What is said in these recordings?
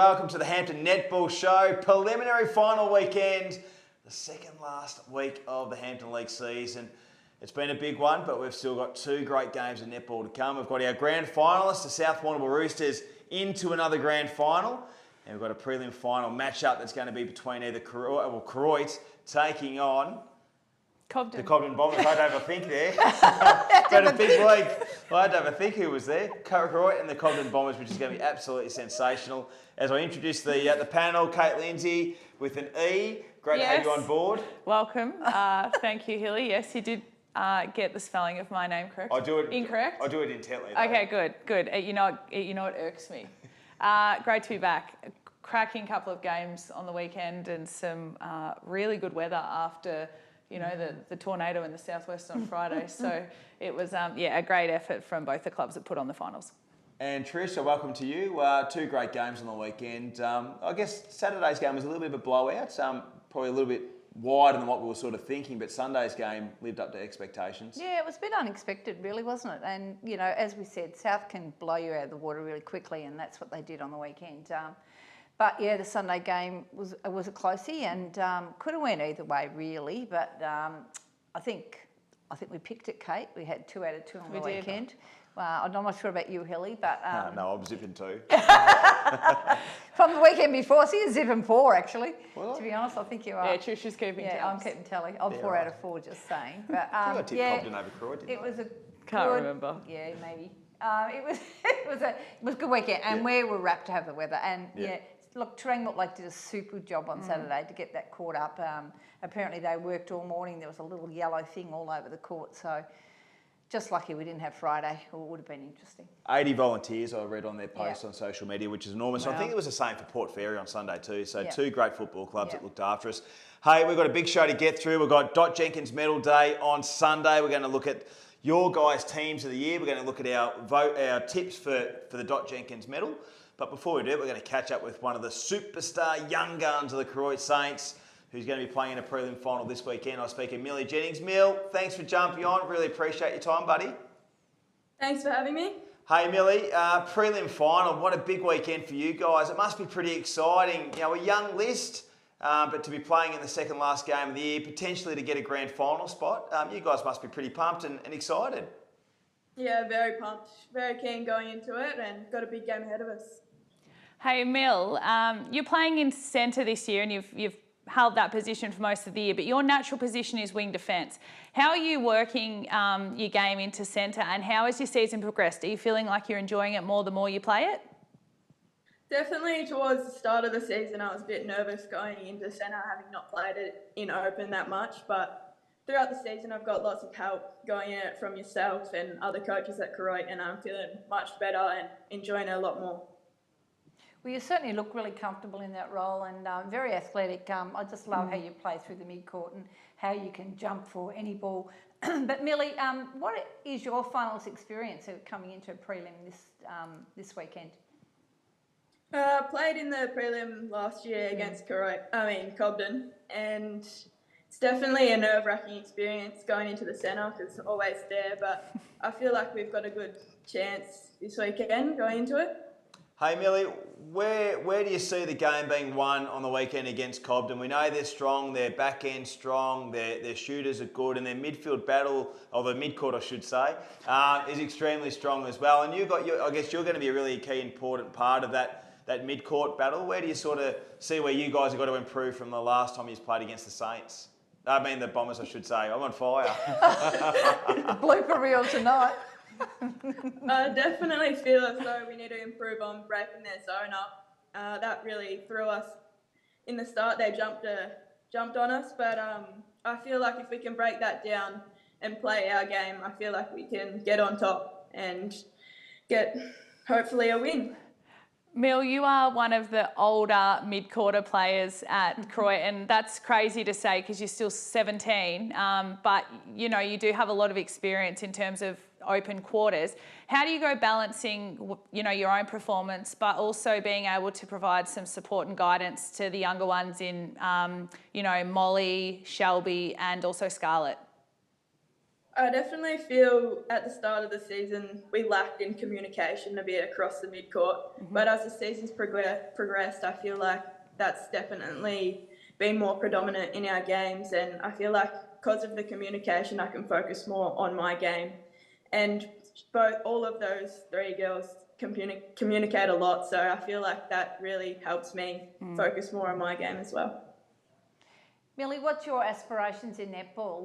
welcome to the Hampton Netball Show. Preliminary final weekend, the second last week of the Hampton League season. It's been a big one, but we've still got two great games of netball to come. We've got our grand finalists, the South Warrnambool Roosters, into another grand final. And we've got a prelim final matchup that's going to be between either Koroit taking on the Cobden Bombers. I had to have a think there. But a big week. I had to have a think who was there. Koroit and the Cobden Bombers, which is going to be absolutely sensational. As I introduce the panel, Kate Lindsay with an E. Great to have you on board. Welcome. Thank you, Hilly. Yes, you did get the spelling of my name correct. I do it incorrect. I do it intently. Though. Okay, good. You know, it irks me. Great to be back. A cracking couple of games on the weekend and some really good weather after. You know, the tornado in the southwest on Friday. So it was, a great effort from both the clubs that put on the finals. And Trish, welcome to you. Two great games on the weekend. I guess Saturday's game was a little bit of a blowout, probably a little bit wider than what we were sort of thinking, but Sunday's game lived up to expectations. Yeah, it was a bit unexpected, really, wasn't it? And, you know, as we said, South can blow you out of the water really quickly, and that's what they did on the weekend. But yeah, the Sunday game was a closey and could have went either way really. But I think we picked it, Kate. We had 2 out of 2 on the weekend. I'm not sure about you, Hilly, but no, I'm zipping 2. From the weekend before, so you're zipping 4 actually. Well, to be honest, I think you are. Yeah, Trish is keeping tally. I'm keeping tally. I'm 4 out of 4, just saying. But I tipped Cobden over Croydon, didn't I? It was a can't remember. Yeah, maybe. It was a good weekend, and we were rapt to have the weather. And look, Terang looked like did a super job on Saturday to get that caught up. Apparently they worked all morning. There was a little yellow thing all over the court. So just lucky we didn't have Friday, or it would have been interesting. 80 volunteers I read on their post on social media, which is enormous. Wow. I think it was the same for Port Fairy on Sunday too. So two great football clubs that looked after us. Hey, we've got a big show to get through. We've got Dot Jenkins Medal Day on Sunday. We're going to look at your guys' teams of the year. We're going to look at our tips for the Dot Jenkins Medal. But before we do it, we're going to catch up with one of the superstar young guns of the Koroit Saints, who's going to be playing in a prelim final this weekend. I speak of Millie Jennings. Mill, thanks for jumping on. Really appreciate your time, buddy. Thanks for having me. Hey, Millie, prelim final, what a big weekend for you guys. It must be pretty exciting. You know, a young list, but to be playing in the second last game of the year, potentially to get a grand final spot. You guys must be pretty pumped and excited. Yeah, very pumped. Very keen going into it and got a big game ahead of us. Hey, Mill, you're playing in centre this year and you've held that position for most of the year, but your natural position is wing defence. How are you working your game into centre and how has your season progressed? Are you feeling like you're enjoying it more the more you play it? Definitely towards the start of the season, I was a bit nervous going into centre, having not played it in open that much, but throughout the season, I've got lots of help going in it from yourself and other coaches at Koroit, and I'm feeling much better and enjoying it a lot more. Well, you certainly look really comfortable in that role and very athletic. I just love how you play through the mid-court and how you can jump for any ball. But Millie, what is your finals experience of coming into a prelim this weekend? Played in the prelim last year against Cobden, and it's definitely a nerve-wracking experience going into the centre because it's always there, but I feel like we've got a good chance this weekend going into it. Hey Millie, where do you see the game being won on the weekend against Cobden? We know they're strong, their back end strong, their shooters are good, and their midfield battle, or the mid-court I should say, is extremely strong as well. And I guess you're going to be a really key important part of that mid-court battle. Where do you sort of see where you guys have got to improve from the last time you played against the Saints? I mean the Bombers, I should say. I'm on fire. Blooper reel tonight. I definitely feel as though we need to improve on breaking their zone up. That really threw us in the start. They jumped on us, but I feel like if we can break that down and play our game, I feel like we can get on top and get hopefully a win. Mill, you are one of the older mid-quarter players at Koroit, and that's crazy to say because you're still 17, but you know you do have a lot of experience in terms of open quarters. How do you go balancing, you know, your own performance, but also being able to provide some support and guidance to the younger ones in, you know, Molly, Shelby, and also Scarlett? I definitely feel at the start of the season we lacked in communication a bit across the midcourt. But as the season's progressed, I feel like that's definitely been more predominant in our games. And I feel like because of the communication, I can focus more on my game. And all of those three girls communicate a lot. So I feel like that really helps me focus more on my game as well. Millie, what's your aspirations in netball?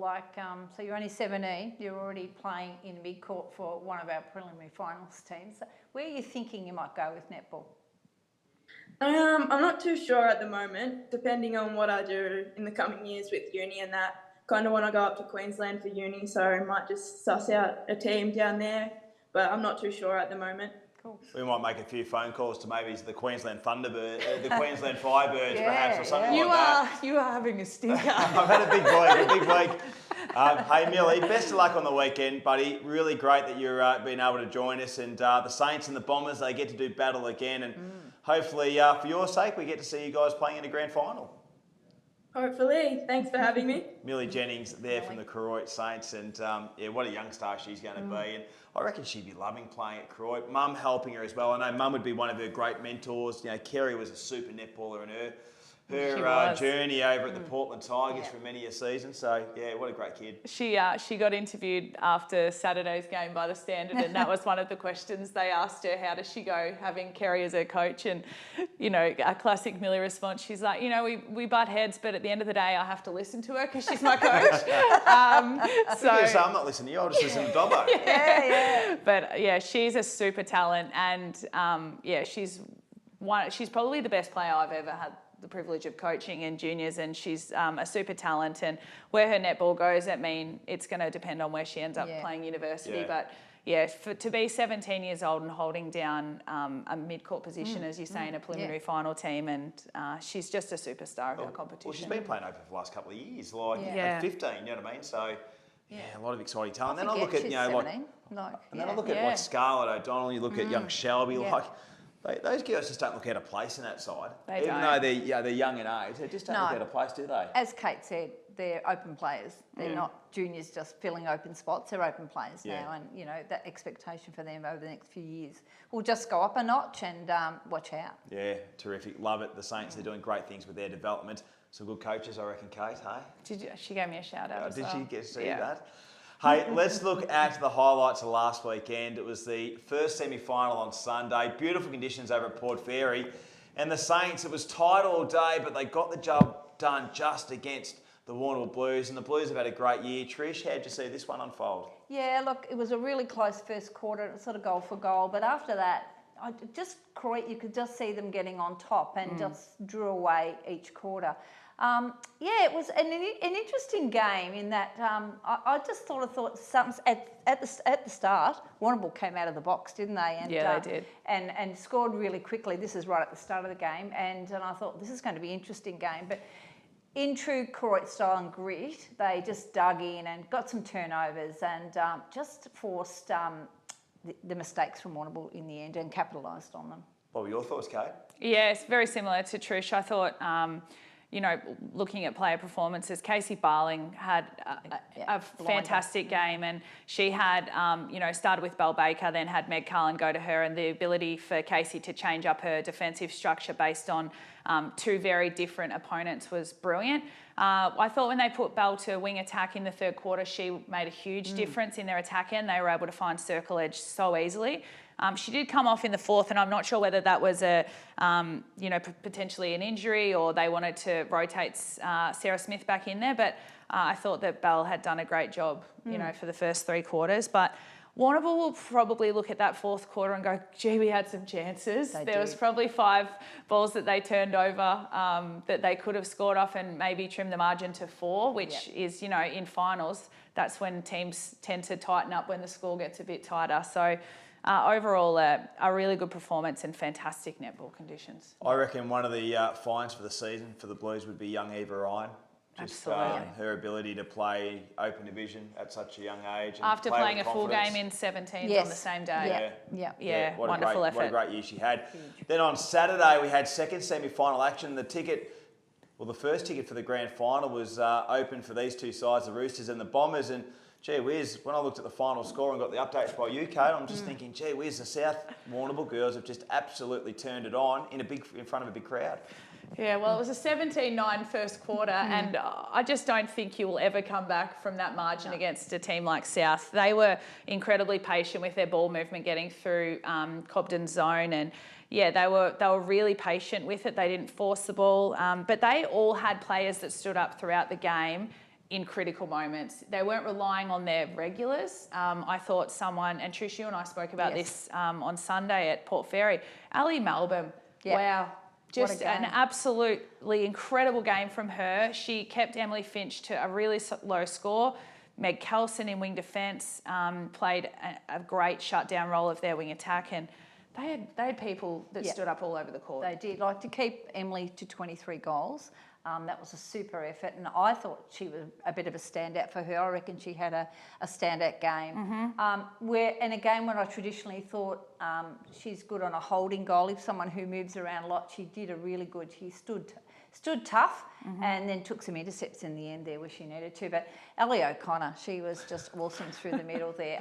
So you're only 17, you're already playing in mid-court for one of our preliminary finals teams. Where are you thinking you might go with netball? I'm not too sure at the moment, depending on what I do in the coming years with uni and that. Kind of want to go up to Queensland for uni, so I might just suss out a team down there, but I'm not too sure at the moment. Cool. We might make a few phone calls to maybe the Queensland Thunderbird, the Queensland Firebirds, perhaps, or something like that. You are having a stinker. I've had a big week. Hey, Millie, best of luck on the weekend, buddy. Really great that you're being able to join us. And the Saints and the Bombers, they get to do battle again. And hopefully, for your sake, we get to see you guys playing in a grand final. Hopefully. Thanks for having me. Millie Jennings there from the Koroit Saints, and what a young star she's going to be. And I reckon she'd be loving playing at Koroit. Mum helping her as well. I know Mum would be one of her great mentors. You know, Kerry was a super netballer in her journey over at the Portland Tigers for many a season. So, yeah, what a great kid. She got interviewed after Saturday's game by the Standard, and that was one of the questions they asked her. How does she go having Kerry as her coach? And, you know, a classic Millie response. She's like, you know, we butt heads, but at the end of the day, I have to listen to her because she's my coach. So I'm not listening to you. I'll just listen to Dobbo. But yeah, she's a super talent, and she's probably the best player I've ever had the privilege of coaching in juniors, and she's a super talent. And where her netball goes, it's going to depend on where she ends up playing university. But to be 17 years old and holding down a mid-court position, as you say, in a preliminary final team, and she's just a superstar of our competition. Well, she's been playing open for the last couple of years, at 15, you know what I mean? So, a lot of exciting talent. Then I look at, then I look at Scarlett O'Donnell, you look at young Shelby, those girls just don't look out of place in that side. Even though they're young in age, they just don't look out of place, do they? As Kate said, they're open players. They're not juniors just filling open spots. They're open players now, and you know that expectation for them over the next few years will just go up a notch. And watch out. Yeah, terrific. Love it. The Saints, they're doing great things with their development. Some good coaches, I reckon, Kate. Hey, She gave me a shout out. Did she get to see that? Hey, let's look at the highlights of last weekend. It was the first semi-final on Sunday. Beautiful conditions over at Port Fairy. And the Saints, it was tight all day, but they got the job done just against the Warrnambool Blues. And the Blues have had a great year. Trish, how'd you see this one unfold? Yeah, look, it was a really close first quarter. It was sort of goal for goal. But after that, you could just see them getting on top and just drew away each quarter. It was an interesting game in that I just thought something at the start. Warrnambool came out of the box, didn't they? And, they did. And scored really quickly. This is right at the start of the game, and I thought this is going to be an interesting game. But in true Koroit style and grit, they just dug in and got some turnovers and just forced the mistakes from Warrnambool in the end and capitalised on them. What were your thoughts, Kate? Yeah, it's very similar to Trish. I thought, looking at player performances, Casey Barling had a fantastic game, and she had, started with Belle Baker, then had Meg Carlin go to her, and the ability for Casey to change up her defensive structure based on two very different opponents was brilliant. I thought when they put Belle to wing attack in the third quarter, she made a huge difference in their attack end. They were able to find circle edge so easily. She did come off in the fourth, and I'm not sure whether that was potentially an injury or they wanted to rotate Sarah Smith back in there. But I thought that Belle had done a great job, for the first three quarters. But Warrnambool will probably look at that fourth quarter and go, gee, we had some chances. There was probably 5 balls that they turned over that they could have scored off and maybe trimmed the margin to 4, which is, in finals, that's when teams tend to tighten up when the score gets a bit tighter. So overall, a really good performance and fantastic netball conditions. I reckon one of the finds for the season for the Blues would be young Eva Ryan. Absolutely. Her ability to play open division at such a young age. And after playing a full game in 17s on the same day. Wonderful effort. What a great year she had. Then on Saturday, we had second semi-final action. The first ticket for the grand final was open for these two sides, the Roosters and the Bombers. And gee whiz, when I looked at the final score and got the updates by you, Kate, I'm just thinking, gee whiz, the South Warrnambool girls have just absolutely turned it on in front of a big crowd. Yeah, well, it was a 17-9 first quarter, and I just don't think you will ever come back from that margin against a team like South. They were incredibly patient with their ball movement getting through Cobden's zone, and yeah, they were really patient with it. They didn't force the ball, but they all had players that stood up throughout the game in critical moments. They weren't relying on their regulars. I thought someone, and Trish, you and I spoke about this on Sunday at Port Fairy, Ali Melbourne, wow. Just an absolutely incredible game from her. She kept Emily Finch to a really low score. Meg Kelson in wing defence played a great shutdown role of their wing attack, and they had people that stood up all over the court. They did. Like, to keep Emily to 23 goals, that was a super effort, and I thought she was a bit of a standout for her. I reckon she had a standout game. In a game when I traditionally thought she's good on a holding goal, if someone who moves around a lot, she did a really good. She stood tough and then took some intercepts in the end there where she needed to. But Ellie O'Connor, she was just awesome through the middle there.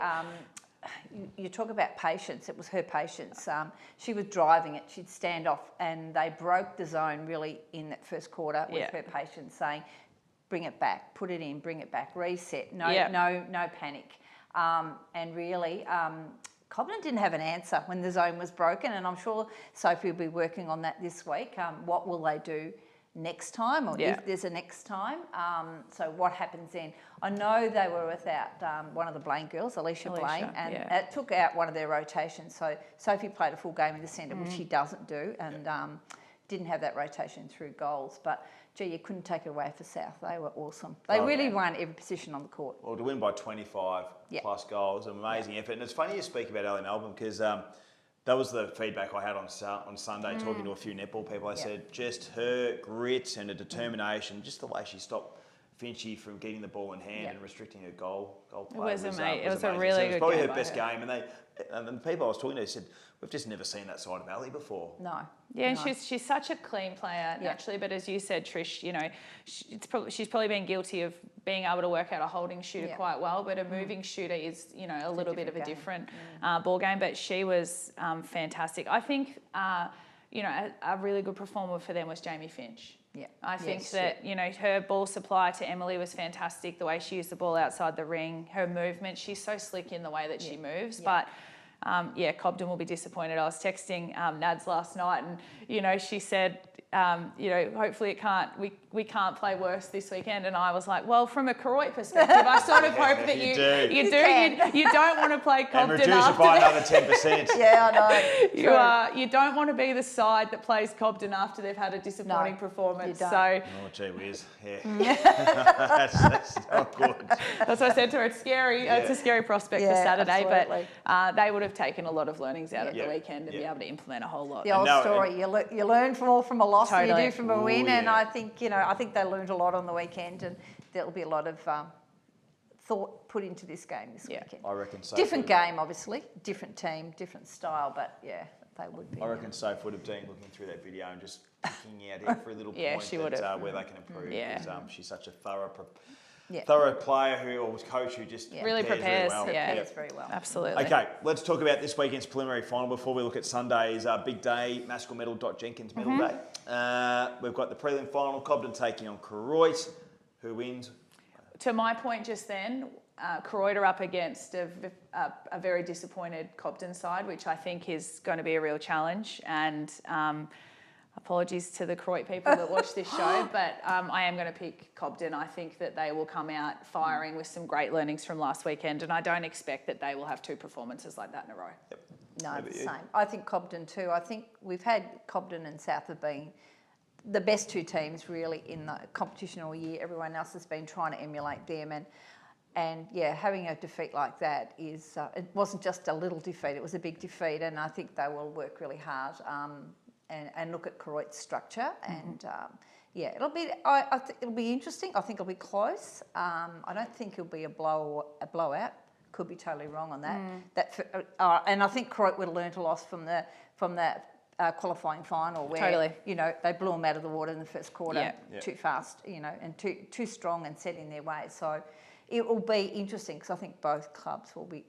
You talk about patience. It was her patience. She was driving it. She'd stand off, and they broke the zone really in that first quarter with her patience, saying, "Bring it back, put it in, bring it back, reset. No panic." And really, Cobden didn't have an answer when the zone was broken, and I'm sure Sophie will be working on that this week. What will they do next time, or if there's a next time? So what happens then? I know they were without one of the Blaine girls, Alicia Blaine, and it took out one of their rotations. So Sophie played a full game in the centre, which she doesn't do, and didn't have that rotation through goals. But gee, you couldn't take it away for South. They were awesome. They really won every position on the court. Well, to win by 25 plus goals, an amazing effort. And it's funny you speak about Ali Melbourne, because that was the feedback I had on Sunday, talking to a few netball people. I said just her grit and her determination, just the way she stopped Finchy from getting the ball in hand and restricting her goal play. It was amazing. It was amazing. a really good game. It was probably her best game, and the people I was talking to said, we've just never seen that side of Ali before. No. Yeah, and she's such a clean player naturally, but as you said, Trish, you know, she's probably been guilty of being able to work out a holding shooter quite well, but a moving shooter is, you know, a little bit of a different ball game. But she was fantastic. I think, you know, a really good performer for them was Jamie Finch. Yeah. I think that, you know, her ball supply to Emily was fantastic. The way she used the ball outside the ring, her movement, she's so slick in the way that she moves. But Cobden will be disappointed. I was texting Nads last night, and you know, she said, you know, hopefully we can't play worse this weekend. And I was like, well, from a Koroit perspective, I sort of hope that you don't want to play Cobden and reduce it by another 10%. Yeah, I know. You don't want to be the side that plays Cobden after they've had a disappointing performance. So, oh, gee whiz, that's not good. That's what I said to her. It's scary. It's a scary prospect for Saturday, absolutely. but they would have taken a lot of learnings out of the weekend and be able to implement a whole lot. The old story, you learn more from a loss than you do from a win, and I think they learned a lot on the weekend, and there'll be a lot of thought put into this game this weekend. I reckon so. Different game, obviously, different team, different style, but they would be. I reckon Soph would have been looking through that video and just picking out every little point she would have. Where they can improve. Yeah. Because, she's such a thorough player or coach who just really prepares. Prepares very well. Absolutely. Okay, let's talk about this weekend's preliminary final before we look at Sunday's big day, Maskell Medal. Jenkins Medal Day. We've got the prelim final, Cobden taking on Koroit. Who wins? To my point just then, Koroit are up against a very disappointed Cobden side, which I think is going to be a real challenge. And apologies to the Koroit people that watch this show, but I am going to pick Cobden. I think that they will come out firing with some great learnings from last weekend, and I don't expect that they will have two performances like that in a row. Yep. No, the same. I think Cobden too. I think we've had Cobden and South have been the best two teams really in the competition all year. Everyone else has been trying to emulate them, and having a defeat like that is it wasn't just a little defeat; it was a big defeat, and I think they will work really hard. And look at Koroit's structure, and it'll be. I think it'll be interesting. I think it'll be close. I don't think it'll be a blowout. Could be totally wrong on that. And I think Koroit would have learned a lot from that qualifying final where they blew them out of the water in the first quarter too fast, and too strong and set in their way. So it will be interesting because I think both clubs will be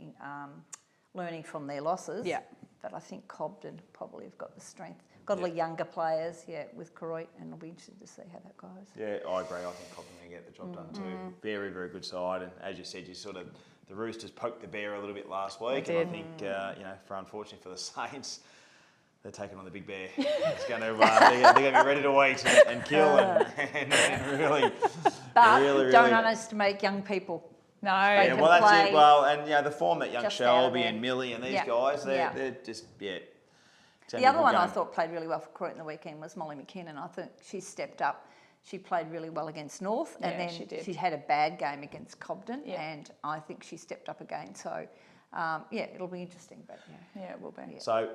learning from their losses. Yeah. But I think Cobden probably have got the strength. Got a lot of younger players, with Croydon, and it'll be interesting to see how that goes. Yeah, I agree. I think Cobden can get the job done too. Very, very good side. And as you said, the Roosters poked the bear a little bit last week. And I think, unfortunately for the Saints, they're taking on the big bear. It's going to, they're going to be ready to eat and kill and really, But really, don't underestimate young people. No. They Yeah, can well, that's play it. Well, and the form that young just Shelby out there. and Millie and these Yeah. guys, Yeah. they're just The other one I thought played really well for Croydon the weekend was Molly McKinnon. I think she stepped up. She played really well against North, and Yeah, then she did. she had a bad game against Cobden, Yeah. and I think she stepped up again. So, it'll be interesting. But Yeah, it will be. Yeah. So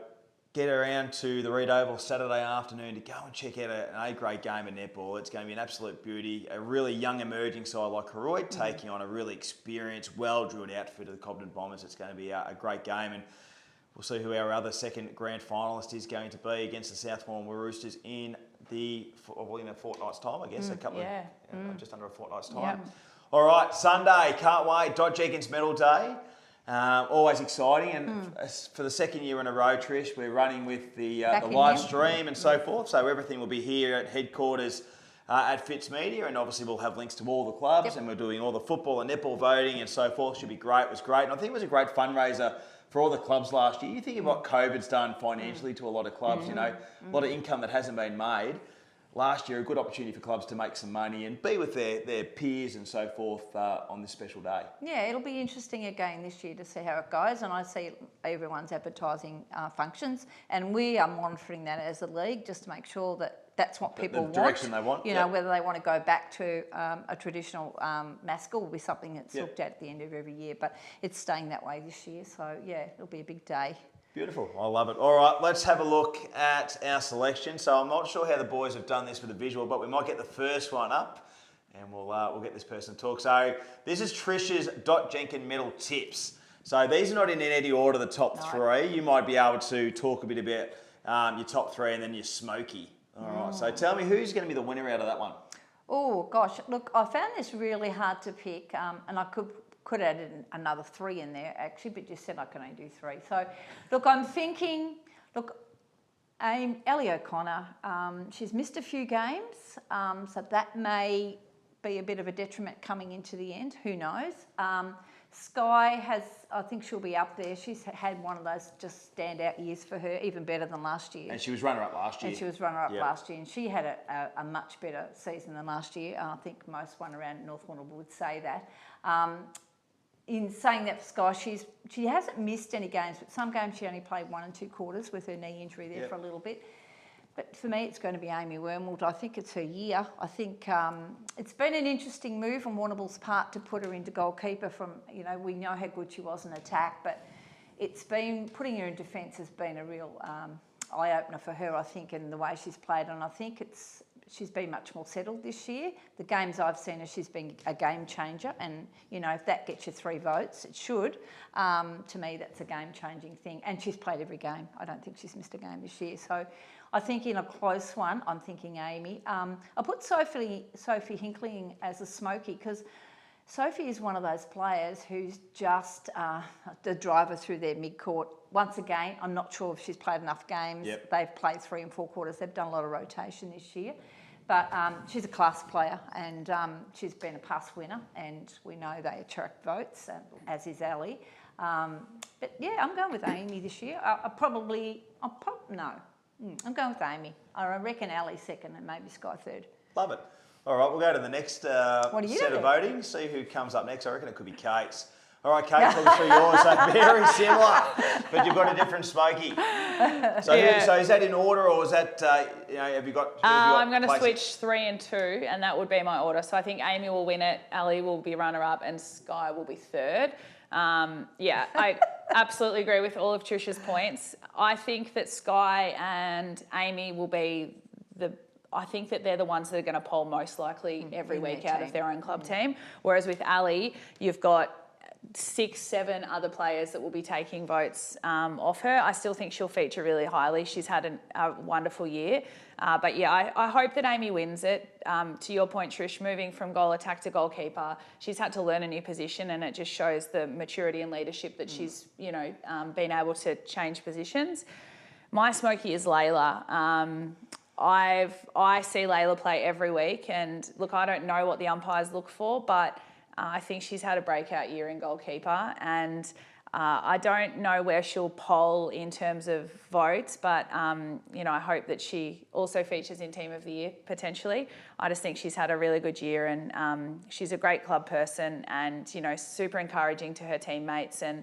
get around to the Reed Oval Saturday afternoon to go and check out an A-grade game of netball. It's going to be an absolute beauty. A really young emerging side like Croydon taking on a really experienced, well-drilled outfit of the Cobden Bombers. It's going to be a great game, and we'll see who our other second grand finalist is going to be against the Southbourne Roosters in a fortnight's time, I guess. Just under a fortnight's time. Yep. All right, Sunday, can't wait. Dot Jenkins Medal Day. Always exciting, and for the second year in a row, Trish, we're running with the live stream and so forth. So everything will be here at headquarters at Fitz Media, and obviously we'll have links to all the clubs, and we're doing all the football and netball voting and so forth. Should be great. It was great, and I think it was a great fundraiser for all the clubs last year. You think of what COVID's done financially to a lot of clubs, a lot of income that hasn't been made. Last year, a good opportunity for clubs to make some money and be with their peers and so forth on this special day. Yeah, it'll be interesting again this year to see how it goes, and I see everyone's advertising functions, and we are monitoring that as a league just to make sure that that's what people want. The direction they want. Whether they want to go back to a traditional mascot will be something that's looked at the end of every year, but it's staying that way this year, so it'll be a big day. Beautiful. I love it. All right, let's have a look at our selection. So I'm not sure how the boys have done this with the visual, but we might get the first one up, and we'll get this person to talk. So this is Trish's Dot Jenkins medal tips. So these are not in any order, the top three. You might be able to talk a bit about your top three and then your smoky. All right, so tell me who's going to be the winner out of that one? Oh, gosh. Look, I found this really hard to pick, and I could add another three in there, actually, but you said I can only do three. So, look, I'm thinking, Ellie O'Connor, she's missed a few games, so that may be a bit of a detriment coming into the end. Who knows? Sky I think she'll be up there. She's had one of those just standout years for her, even better than last year. And she was runner-up last year. And she was runner-up last year, and she had a much better season than last year. I think most one around North Warrnambool would say that. In saying that for Sky, she hasn't missed any games, but some games she only played 1 and 2 quarters with her knee injury there for a little bit. But for me, it's going to be Amy Wormwood. I think it's her year. I think it's been an interesting move on Warrnambool's part to put her into goalkeeper from, we know how good she was in attack, but it's been, putting her in defence has been a real eye-opener for her, I think, in the way she's played. And I think she's been much more settled this year. The games I've seen her, she's been a game changer. And, if that gets you 3 votes, it should. To me, that's a game-changing thing. And she's played every game. I don't think she's missed a game this year. So I think in a close one, I'm thinking Amy. I put Sophie Hinkling as a smoky because Sophie is one of those players who's just the driver through their mid-court. Once again, I'm not sure if she's played enough games. Yep. They've played 3 and 4 quarters. They've done a lot of rotation this year. But she's a class player, and she's been a pass winner, and we know they attract votes, as is Ali. But yeah, I'm going with Amy this year. I'm going with Amy. I reckon Ali second and maybe Sky third. Love it. All right, we'll go to the next set of voting, see who comes up next. I reckon it could be Kate's. All right, Kate, talk us through yours. So very similar, but you've got a different smoky. So, so is that in order, or is that, have you got... I'm going to switch 3 and 2, and that would be my order. So I think Amy will win it, Ali will be runner-up, and Sky will be third. I absolutely agree with all of Trish's points. I think that Sky and Amy will be I think that they're the ones that are going to poll most likely every week out of their own club team. Whereas with Ali, you've got 6, 7 other players that will be taking votes off her. I still think she'll feature really highly. She's had a wonderful year. But yeah, I hope that Amy wins it. To your point, Trish, moving from goal attack to goalkeeper, she's had to learn a new position, and it just shows the maturity and leadership that she's, been able to change positions. My smoky is Layla. I see Layla play every week, and look, I don't know what the umpires look for, but I think she's had a breakout year in goalkeeper, and I don't know where she'll poll in terms of votes, but I hope that she also features in Team of the Year potentially. I just think she's had a really good year, and she's a great club person, and super encouraging to her teammates, and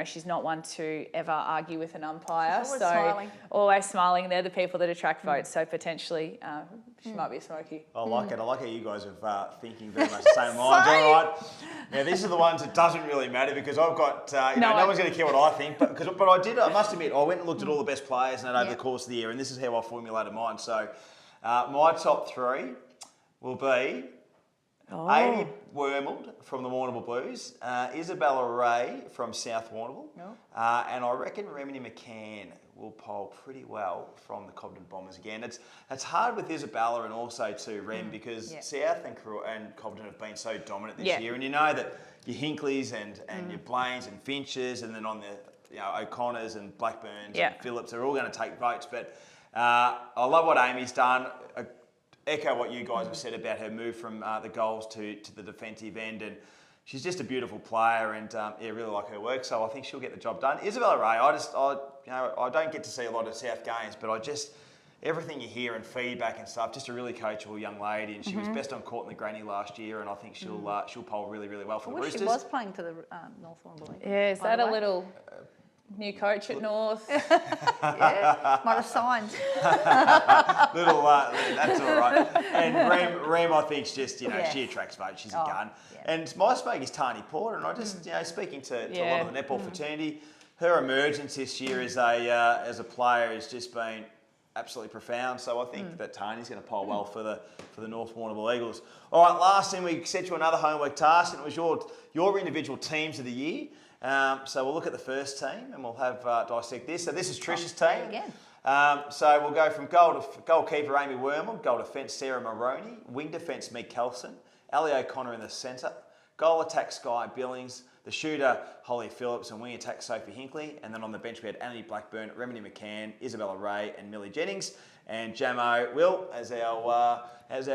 she's not one to ever argue with an umpire. She's always smiling. Always smiling. They're the people that attract votes. So potentially she might be a smoky. I like it. I like how you guys are thinking very much the same lines. All right. Now, these are the ones that doesn't really matter because I've got, no one's going to care what I think. But I must admit, I went and looked at all the best players and over the course of the year, and this is how I formulated mine. So my top 3 will be Amy Wormald from the Warrnambool Blues, Isabella Ray from South Warrnambool, and I reckon Remini McCann will poll pretty well from the Cobden Bombers again. It's hard with Isabella and also too Rem because South and Cobden have been so dominant this year, and you know that your Hinkleys and your Blaines and Finches, and then on the O'Connors and Blackburns and Phillips are all going to take votes. But I love what Amy's done. Echo what you guys have said about her move from the goals to the defensive end, and she's just a beautiful player, and really like her work. So I think she'll get the job done. Isabella Ray, I don't get to see a lot of South games, but everything you hear and feedback and stuff, just a really coachable young lady, and she was best on court in the granny last year, and I think she'll poll really, really well for the Roosters. She was playing for the North Warrnambool. Yeah, is that a little new coach at North? Might have signed. That's all right. And Rem, I think, she attracts votes. She's a gun. Yeah. And my smoke is Tani Porter, and I just, speaking to a lot of the netball fraternity, her emergence this year as a player has just been absolutely profound. So I think that Tani's going to poll well for the North Warrnambool Eagles. All right, last thing, we set you another homework task, and it was your individual teams of the year. So we'll look at the first team and we'll have dissect this. So this is Trish's team. Again. So we'll go from goalkeeper Amy Wormald, goal defence Sarah Moroney, wing defence Meg Kelson, Ali O'Connor in the centre, goal attack Sky Billings, the shooter Holly Phillips, and wing attack Sophie Hinkley. And then on the bench we had Annie Blackburn, Remini McCann, Isabella Ray and Millie Jennings. And Jamo Will as our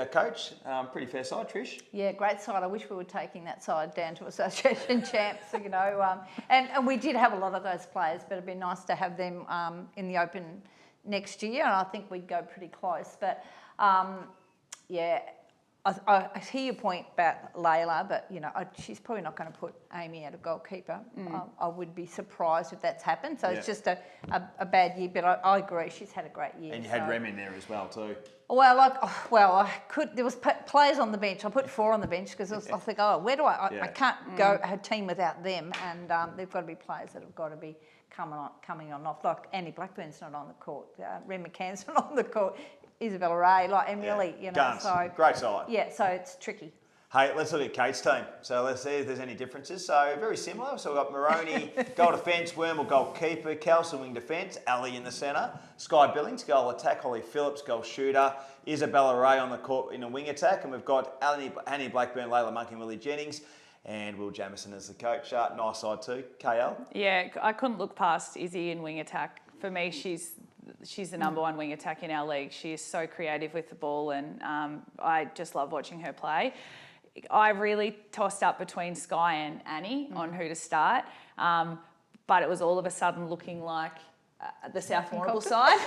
coach. Pretty fair side, Trish. Yeah, great side. I wish we were taking that side down to association champs, and we did have a lot of those players, but it'd be nice to have them in the Open next year, and I think we'd go pretty close. But I hear your point about Layla, but she's probably not going to put Amy out of goalkeeper. I would be surprised if that's happened. So it's just a bad year, but I agree. She's had a great year. And you had Rem in there as well too. Well, I could. There was players on the bench. I put 4 on the bench because I think, where do I can't go a team without them, and they've got to be players that have got to be coming on off. Like Annie Blackburn's not on the court, Rem McCann's not on the court, Isabella Ray, and really, Guns. So great side. Yeah, so it's tricky. Hey, let's look at Kate's team. So let's see if there's any differences. So very similar. So we've got Moroney, goal defence, Wormald, goalkeeper, Kelson, wing defence, Ali in the centre, Sky Billings, goal attack, Holly Phillips, goal shooter, Isabella Ray on the court in a wing attack, and we've got Annie Blackburn, Layla Monk and Willie Jennings, and Will Jamieson as the coach. Nice side too. KL? Yeah, I couldn't look past Izzy in wing attack. For me, she's the number 1 wing attack in our league. She is so creative with the ball, and I just love watching her play. I really tossed up between Sky and Annie on who to start, but it was all of a sudden looking like the South Warrnambool side.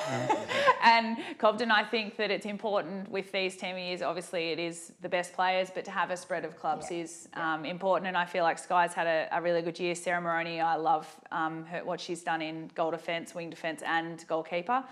And Cobden, I think that it's important with these team years. Obviously, it is the best players, but to have a spread of clubs is important. And I feel like Sky's had a really good year. Sarah Moroney, I love what she's done in goal defence, wing defence, and goalkeeper.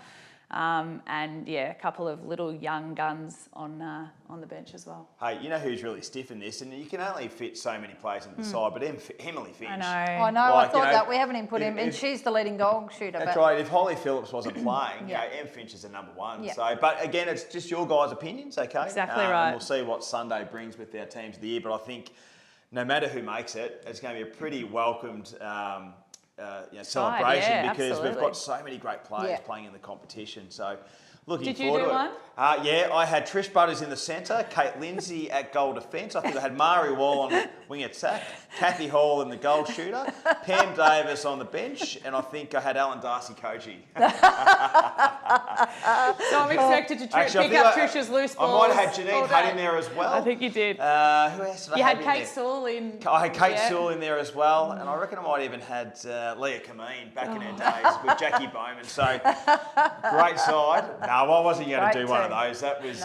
And a couple of little young guns on the bench as well. Hey, you know who's really stiff in this, and you can only fit so many players into the side, but Emily Finch. I know. I thought that we haven't even put him, and she's the leading goal shooter. That's right. If Holly Phillips wasn't playing, Em Finch is the number 1. Yeah. So, but again, it's just your guys' opinions, okay? Exactly right. And we'll see what Sunday brings with our teams of the year, but I think no matter who makes it, it's going to be a pretty welcomed celebration because we've got so many great players playing in the competition. So looking forward to it. Did you do one? Yeah, I had Trish Butters in the centre, Kate Lindsay at goal defence. I think I had Mari Wall on wing attack, Kathy Hall in the goal shooter, Pam Davis on the bench, and I think I had Alan Darcy coaching. So I'm expected to pick up Trish's loose balls. I might have had Janine Hutt in there as well. I think you did. Who else did I have in there? You had Kate Sewell in. I had Kate Sewell in there as well, and I reckon I might even had Leah Kameen back in her days with Jackie Bowman. So great side. No, I wasn't going to do one of those. That was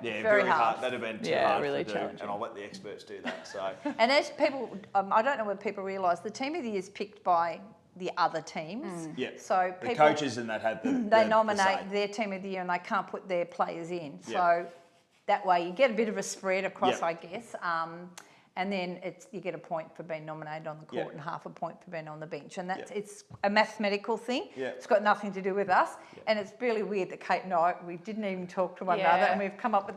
very hard. That'd have been too hard really to do, and I'll let the experts do that. So. And as people, I don't know whether people realise, the team of the year is picked by the other teams. Yeah. So the coaches and that had they nominate their team of the year and they can't put their players in. So that way you get a bit of a spread across, I guess. And then you get a point for being nominated on the court and half a point for being on the bench. And that's it's a mathematical thing. Yeah. It's got nothing to do with us. Yeah. And it's really weird that Kate and I, we didn't even talk to one another and we've come up with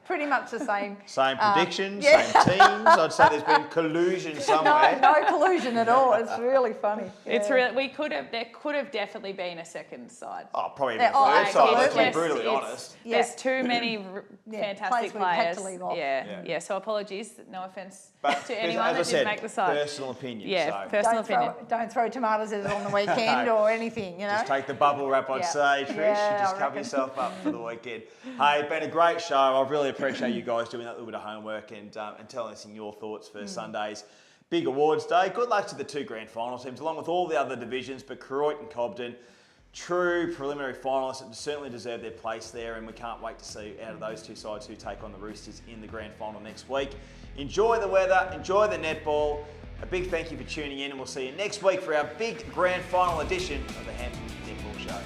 pretty much the same. Same predictions, same teams. I'd say there's been collusion somewhere. No collusion at all. It's really funny. Yeah. It's there could have definitely been a second side. Oh, probably even a third side, let's be brutally honest. There's too many fantastic players. To leave off. Yeah, so apologies, no offence to as anyone that didn't make the side. Personal opinion. Yeah, personal opinion. Don't throw tomatoes at it on the weekend or anything, Just take the bubble wrap, I'd say, Trish, and just cover yourself up for the weekend. Hey, it's been a great show. I really appreciate you guys doing that little bit of homework and telling us your thoughts for Sunday's big awards day. Good luck to the two grand final teams, along with all the other divisions, but Croydon and Cobden, true preliminary finalists that certainly deserve their place there, and we can't wait to see out of those two sides who take on the Roosters in the grand final next week. Enjoy the weather, enjoy the netball. A big thank you for tuning in, and we'll see you next week for our big grand final edition of the Hampton Netball Show.